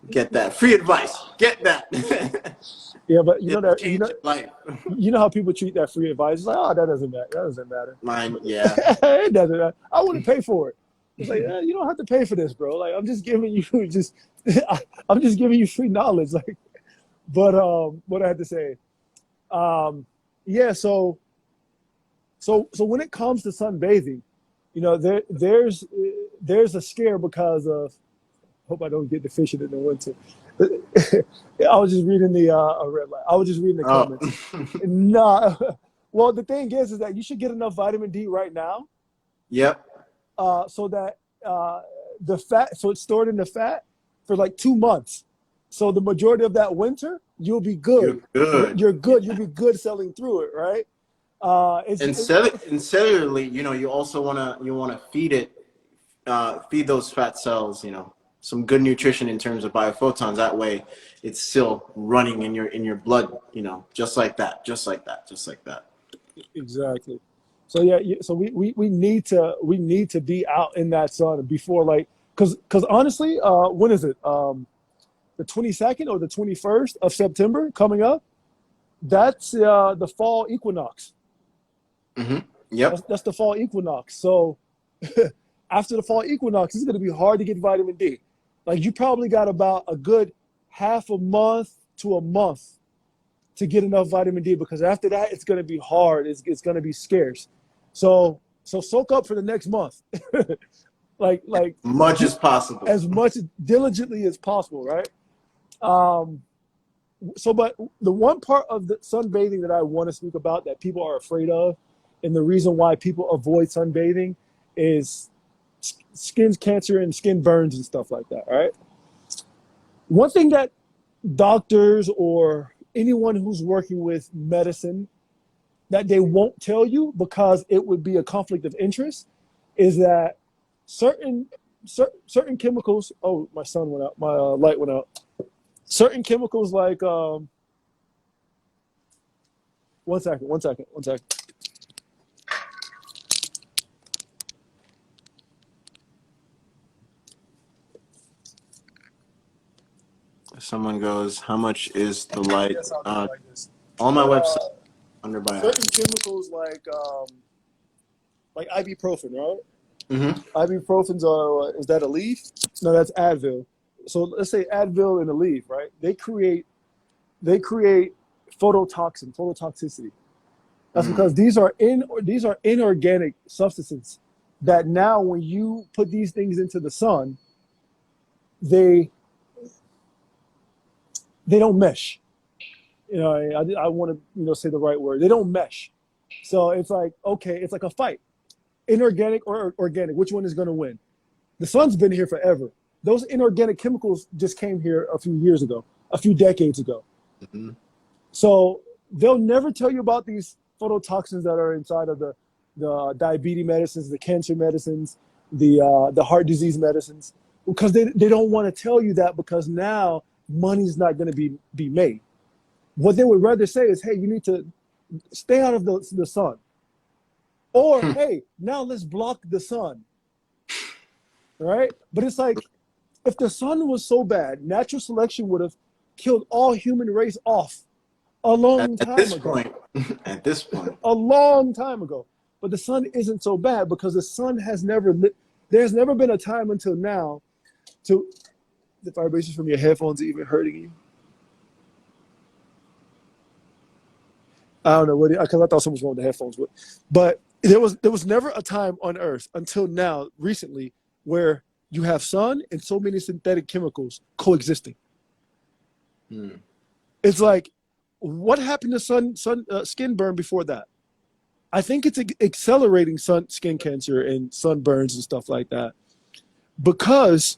Get that. Free advice. Get that. Yeah, but life. You know how people treat that free advice. It's like, oh, that doesn't matter. That doesn't matter. Mine, yeah. It doesn't matter. I wouldn't pay for it. It's like, you don't have to pay for this, bro. Like, I'm just giving you I'm just giving you free knowledge. Like, but what I had to say, yeah. So when it comes to sunbathing, there's a scare because of. Hope I don't get deficient in the winter. I was just reading the red light. I was just reading the comments. Nah. Well, the thing is that you should get enough vitamin D right now. Yep. So that the fat, so it's stored in the fat for like 2 months. So the majority of that winter, you'll be good. You're good. You'll be good selling through it, right? And cellularly, you also wanna feed those fat cells, some good nutrition in terms of biophotons. That way, it's still running in your blood, just like that. Exactly. So yeah, so we need to be out in that sun before, like, because honestly, when is it? The 22nd or the 21st of September coming up? That's the fall equinox. Mm-hmm. Yep. That's the fall equinox. So after the fall equinox, it's going to be hard to get vitamin D. Like, you probably got about a good half a month to a month to get enough vitamin D, because after that, it's going to be hard. It's going to be scarce. So soak up for the next month. like much as possible. As much diligently as possible, right? But the one part of the sunbathing that I want to speak about that people are afraid of, and the reason why people avoid sunbathing, is skin cancer and skin burns and stuff like that, right? One thing that doctors or anyone who's working with medicine that they won't tell you, because it would be a conflict of interest, is that certain certain chemicals. Oh, my sun went out. My light went out. Certain chemicals like 1 second. Someone goes, how much is the light? Yes, I'll do it like this. On my But, website, under bio. certain chemicals like ibuprofen, right? Mm-hmm. Ibuprofens are, is that a leaf? No, that's Advil. So let's say Advil and a leaf, right? They create phototoxicity. That's because these are inorganic substances that now when you put these things into the sun, they don't mesh. You know, I want to say the right word. They don't mesh. So it's like, okay, it's like a fight. Inorganic or organic, which one is going to win? The sun's been here forever. Those inorganic chemicals just came here a few years ago, a few decades ago. Mm-hmm. So they'll never tell you about these phototoxins that are inside of the diabetes medicines, the cancer medicines, the heart disease medicines, because they don't want to tell you that, because now money's not going to be made. What they would rather say is, hey, you need to stay out of the sun. Or, hey, now let's block the sun. Right? But it's like, if the sun was so bad, natural selection would have killed all human race off a long time ago. At this point. A long time ago. But the sun isn't so bad because the sun has never there's never been a time until now to the vibrations from your headphones even hurting you. I don't know what, because I thought someone was wrong with the headphones, but there was never a time on Earth until now, recently, where you have sun and so many synthetic chemicals coexisting. It's like, what happened to skin burn before that? I think it's accelerating skin cancer and sunburns and stuff like that, because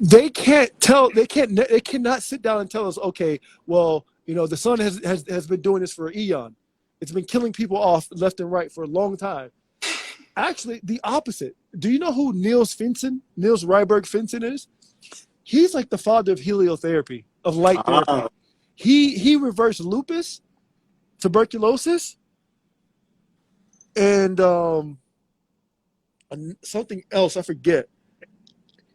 they cannot sit down and tell us, okay, well, the sun has been doing this for an eon. It's been killing people off left and right for a long time. Actually, the opposite. Do you know who Niels Ryberg Finson is? He's like the father of heliotherapy, of light therapy. He reversed lupus, tuberculosis, and something else, I forget.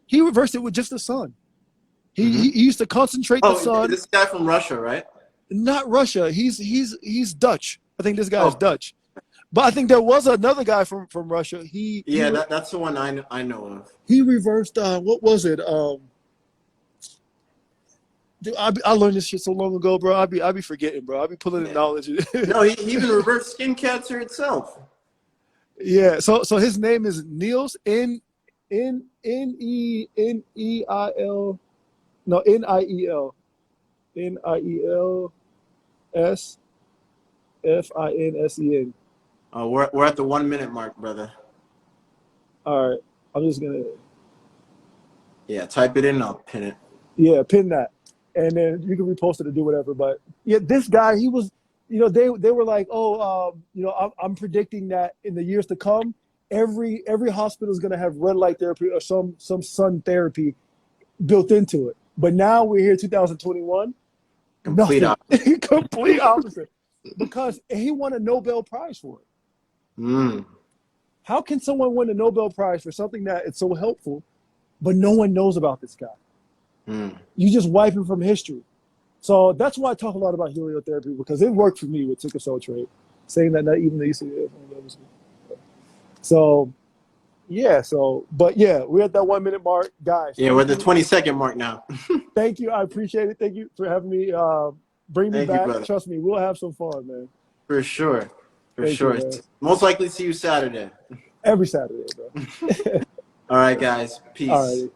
He reversed it with just the sun. He used to concentrate the sun. This guy from Russia, right? Not Russia. He's Dutch. I think this guy is Dutch. But I think there was another guy from Russia. That's the one I know of. He reversed, what was it? Dude, I learned this shit so long ago, bro. I be forgetting, bro. I be pulling in knowledge. No, he even reversed skin cancer itself. Yeah. So his name is Niels Niel. No, Niel. NIELSFINSEN. We're at the 1 minute mark, brother. All right. I'm just gonna. Yeah, type it in. I'll pin it. Yeah, pin that, and then you can repost it or do whatever. But yeah, this guy, he was, they were like, I'm predicting that in the years to come, every hospital is gonna have red light therapy or some sun therapy built into it. But now we're here, 2021. Complete opposite. Complete opposite. Because he won a Nobel Prize for it. How can someone win a Nobel Prize for something that is so helpful, but no one knows about this guy? You just wipe him from history. So that's why I talk a lot about heliotherapy, because it worked for me with sickle cell trait, saying that not even the ECF. So, yeah. But yeah, we're at that 1 minute mark, guys. Yeah, we're at the 20-second mark now. Thank you. I appreciate it. Thank you for having me. Bring me back. Trust me, we'll have some fun, man. For sure. Thank you, Most likely see you Saturday. Every Saturday, bro. All right, guys. Peace. All right.